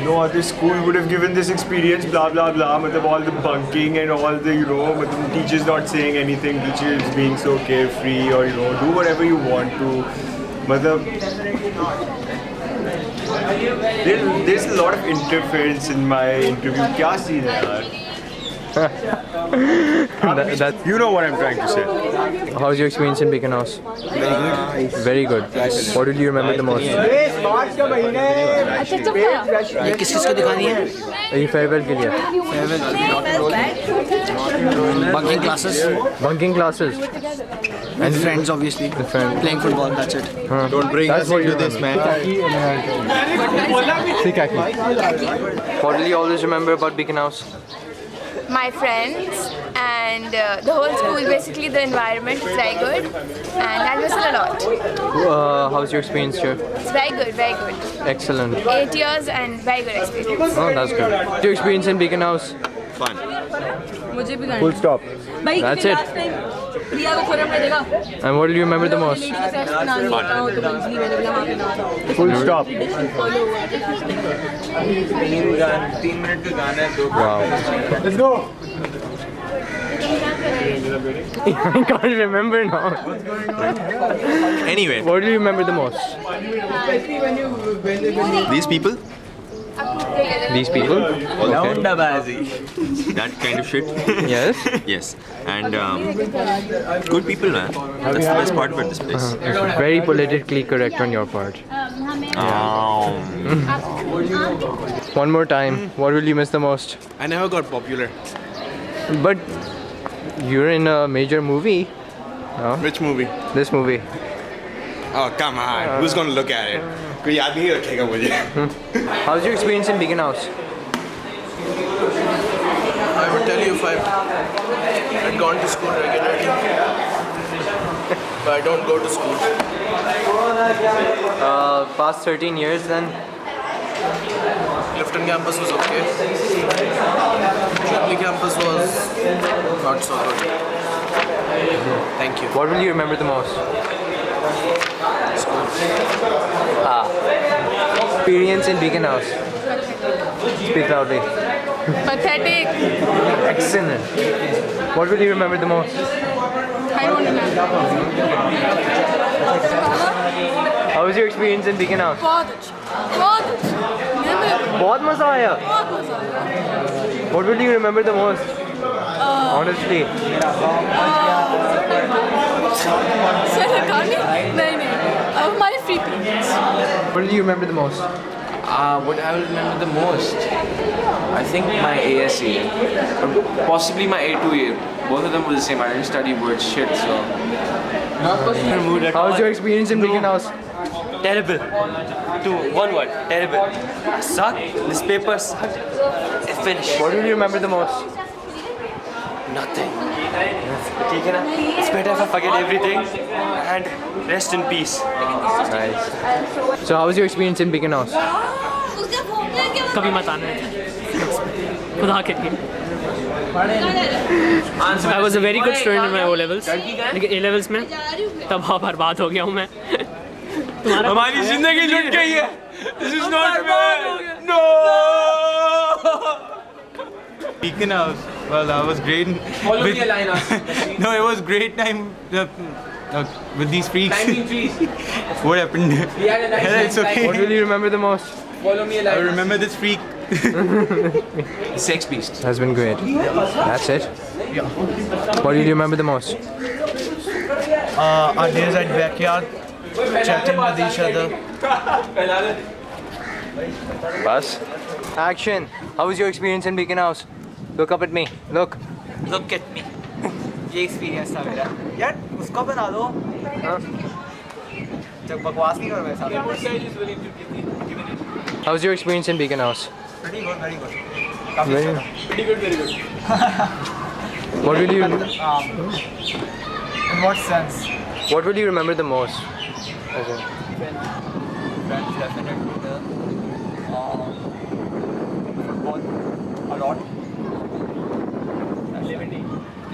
No other school would have given this experience, blah blah blah. Matlab, all the bunking and all the, matlab, teachers not saying anything, teachers being so carefree, or do whatever you want to. Matlab, there's a lot of interference in my interview. Kya scene hai yaar? You know what I'm trying to say. How's your experience in Beacon House? Very good. What did you remember the most? ये किस किस को दिखानी है? ये farewell के लिए. Bunking classes. Bunking classes. And friends, obviously. Friends. Playing football, that's it. Don't bring us into this, man. What will you always remember about Beacon House? My friends and the whole school, basically the environment is very good and I miss it a lot. How's your experience here? It's very good, very good. Excellent. 8 years and very good experience. Oh, that's good. Your experience in Beacon House? Fun. Full stop. That's it. And what do you remember the most? Full stop. Wow. Let's go. I can't remember now. Anyway, What do you remember the most? these people, These people? Okay. that kind of shit. Yes? Yes, and good people, man. That's the best part about this place. Very politically correct on your part. One more time. What will you miss the most? I never got popular. But you're in a major movie. No? Which movie? This movie. Oh, come on. Who's gonna look at it? कोई याद नहीं रखेगा मुझे. How's your experience in Beacon House? I would tell you if I had gone to school regularly. But I don't go to school. Past 13 years then? Clifton campus was okay. Chorley campus was not so good. Thank you. What will you remember the most? Experience in Beacon House. Speak loudly. Pathetic. Excellent. What will you remember the most? I don't remember. How was your experience in Beacon House? बहुत अच्छा. बहुत मजा आया. What will you remember the most? Honestly. नहीं. हमारे free periods. What will you remember the most? What I will remember the most, I think my ASE, or possibly my A2A. Both of them were the same. I didn't study words shit, so. How was your experience in Beacon House? Terrible. One word. Terrible. Suck. This paper sucked. Finish. What will you remember the most? Nothing. It's better if I forget everything and rest in peace. Nice. So how was your experience in Beacon House? कभी मत आना खुदा के लिए. I was a very good student in my O levels. लेकिन A levels में तबाह बर्बाद हो गया हूँ मैं. हमारी जिंदगी लुट गई है. This is not fair. No. Beacon House. Well, that was great. No, it was great time with these freaks. What happened? It's okay. What will you remember the most? I remember this freak. Sex beast. Has been great. That's it. What will you remember the most? Our days at backyard, chatting with each other. Bus. Action. How was your experience in Beacon House? Look up at me. Look. Look at me. ये experience था मेरा. यार उसको बना दो. जब बकवास नहीं करो मेरे साथ. How's your experience in Beacon House? Pretty good, very good. Pretty good. What will you? In what sense? What will you remember the most? Friends, definitely. Football, a lot.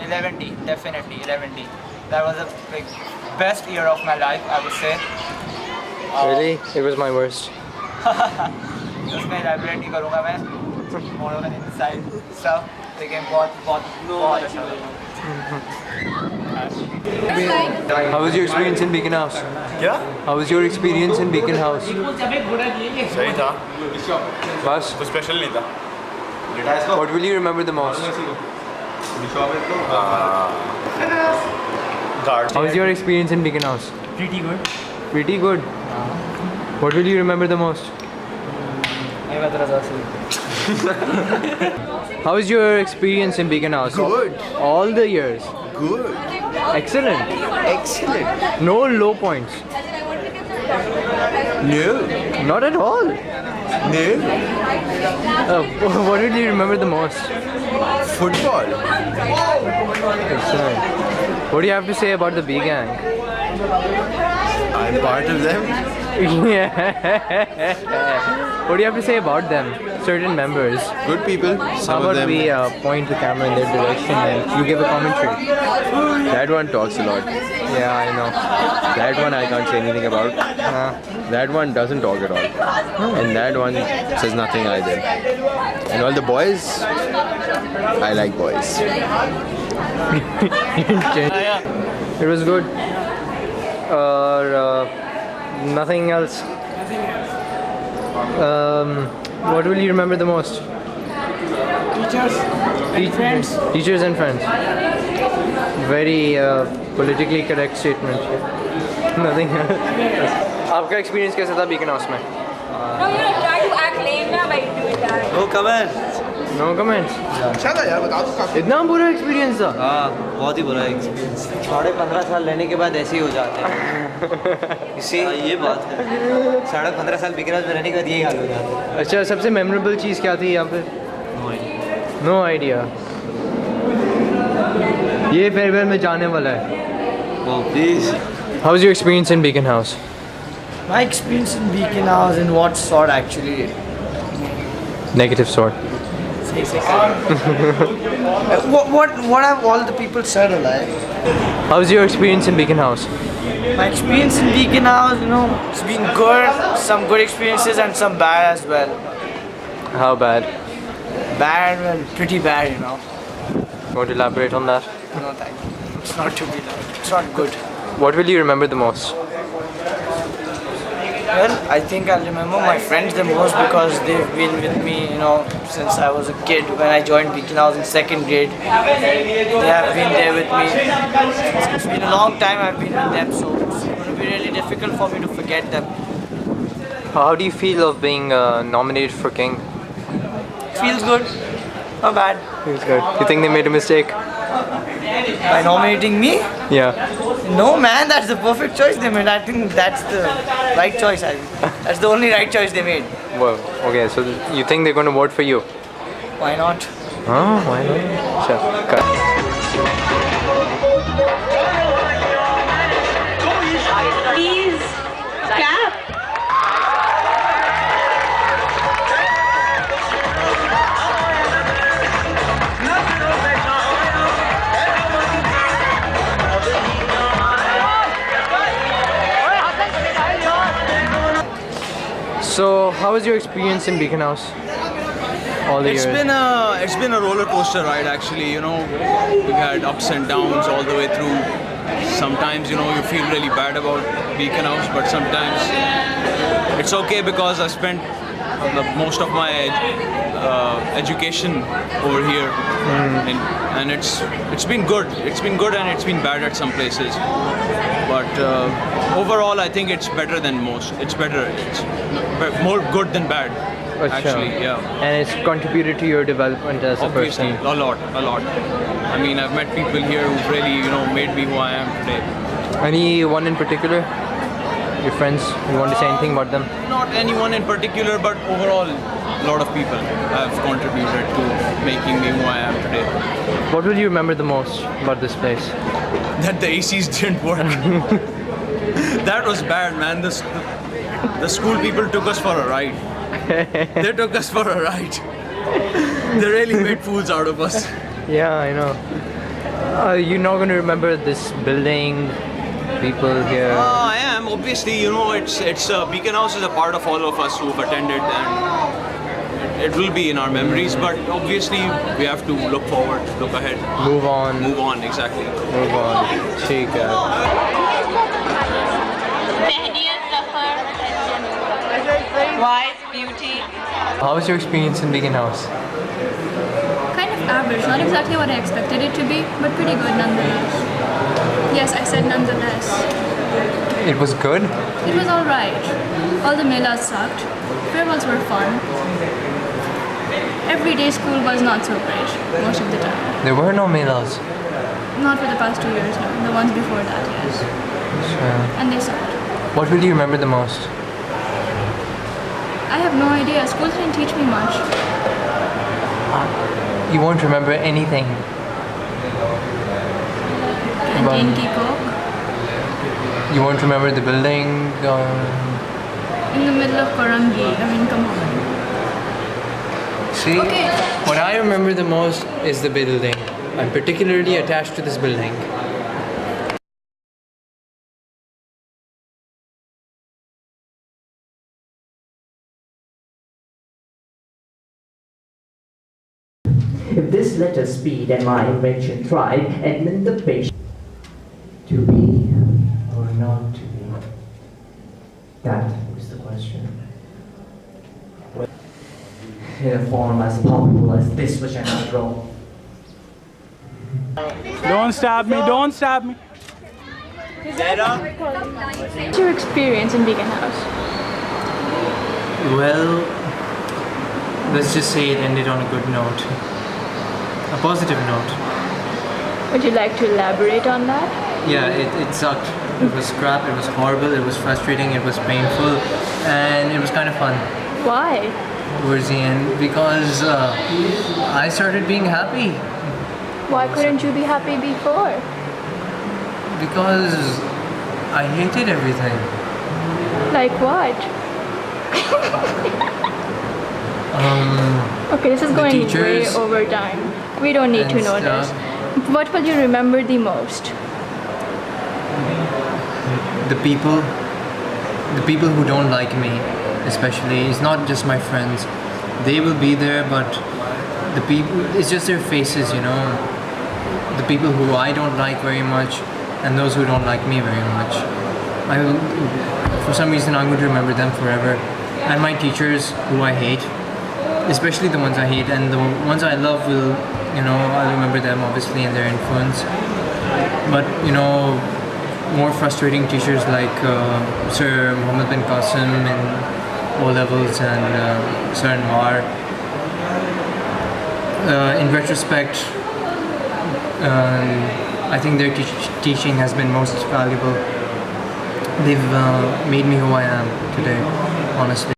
11D, definitely 11D. That was the best year of my life, I would say. Really? It was my worst. उसमें elaborate नहीं करूँगा मैं. More of an inside stuff. लेकिन बहुत अच्छा लगा. How was your experience in Beacon House? क्या? How was your experience in Beacon House? सही था. बस. कुछ स्पेशल नहीं था. What will you remember the most? How was your experience in Beacon House? Pretty good. Pretty good. What will you remember the most? How was your experience in Beacon House? Good. All the years. Good. Excellent. Excellent. No low points. No. Not at all. No. What will you remember the most? Football. Excellent. What do you have to say about the B gang? I'm part of them. Yeah. What do you have to say about them? Certain members. Good people. How Some of about them. we point the camera in their direction and you give a commentary? That one talks a lot. Yeah, I know. That one I can't say anything about. That one doesn't talk at all. And that one says nothing either. And all the boys, I like boys. It was good. Nothing else. What will you remember the most? Teachers and friends. Teachers and friends. Very politically correct statement. Nothing else. आपका experience कैसा था Beacon House में? No, you know, try to act lame now by doing that. No comment. No comments. इतना बुरा experience था? हाँ बहुत ही बुरा एक्सपीरियंस. 15.5 साल रहने के बाद ऐसे ही हो जाते हैं. इसी ये बात है. 15.5 साल Beacon House में रहने के बाद यही हाल हो जाता है. अच्छा सबसे memorable चीज़ क्या थी यहाँ पे? No idea. ये farewell में जाने वाला है. Oh please. How was your experience in Beacon House? My experience in Beacon House, in what sort actually? Negative sort. What have all the people said alike? How was your experience in Beacon House? My experience in Beacon House, you know, it's been good. Some good experiences and some bad as well. How bad? Bad, well, pretty bad, you know. Want to elaborate on that? No, thank you. It's not to be done. It's not good. What will you remember the most? Well, I think I'll remember my friends the most because they've been with me, you know, since I was a kid. When I joined Beacon House in 2nd grade, they have been there with me. It's been a long time I've been with them, so it's going to be really difficult for me to forget them. How do you feel of being nominated for King? Feels good, not bad. Feels good. You think they made a mistake? By nominating me? Yeah. No man, that's the perfect choice they made. I think that's the right choice. That's the only right choice they made. Well, okay, so you think they're going to vote for you? Why not? Oh, why not? Sure. Cut. Please, cap. So, how was your experience in Beacon House? All the It's years. been a roller coaster ride actually. You know, we've had ups and downs all the way through. Sometimes you know you feel really bad about Beacon House, but sometimes it's okay because I spent most of my education over here, and it's been good. It's been good and it's been bad at some places, but overall I think it's better than most. It's better. It's more good than bad. Actually, yeah. And it's contributed to your development as Obviously, a person. a lot. I mean, I've met people here who've really, you know, made me who I am today. Anyone in particular? Your friends? You want to say anything about them? Not anyone in particular, but overall, a lot of people have contributed to making me who I am today. What will you remember the most about this place? That the ACs didn't work. That was bad, man. The school people took us for a ride. They took us for a ride. They really made fools out of us. Yeah, I know. You're not going to remember this building, people here? I am. Obviously, you know, it's Beacon House is a part of all of us who've attended, and it will be in our memories. But obviously, we have to look forward, look ahead. Move on. Move on, exactly. Move on. ठीक है. Wise beauty. How was your experience in Beacon House? Kind of average, not exactly what I expected it to be, but pretty good nonetheless. Yes, I said nonetheless. It was good? It was alright. All the melas sucked. Farewells were fun. Everyday school was not so great, most of the time. There were no melas. Not for the past 2 years, no. The ones before that, yes. Sure. And they sucked. What will you remember the most? I have no idea. School didn't teach me much. You won't remember anything. Canteen ki coke. You won't remember the building? In the middle of Korangi. I mean, come on. See, what I remember the most is the building. I'm particularly attached to this building. If this letter speed and my invention thrive, admit the patient to be or not to be. That is the question. In a form as powerful as this which I now draw. Don't stab me, don't stab me. What's your experience in Beacon House? Well, let's just say it ended on a good note. A positive note. Would you like to elaborate on that? Yeah, it sucked. It was crap, it was horrible, it was frustrating, it was painful, and it was kind of fun. Why? Towards the end, because I started being happy. Why couldn't you be happy before? Because I hated everything. Like what? Okay, this is going way over time. We don't need to know this. What will you remember the most? The people who don't like me, especially. It's not just my friends. They will be there, but the people, it's just their faces, you know. The people who I don't like very much, and those who don't like me very much. For some reason, I'm going to remember them forever. And my teachers, who I hate, especially the ones I hate, and the ones I love will, you know, I'll remember them obviously and their influence. But, you know, more frustrating teachers like Sir Muhammad bin Qasim in O-levels and Sir Anwar. In retrospect, I think their teaching has been most valuable. They've made me who I am today, honestly.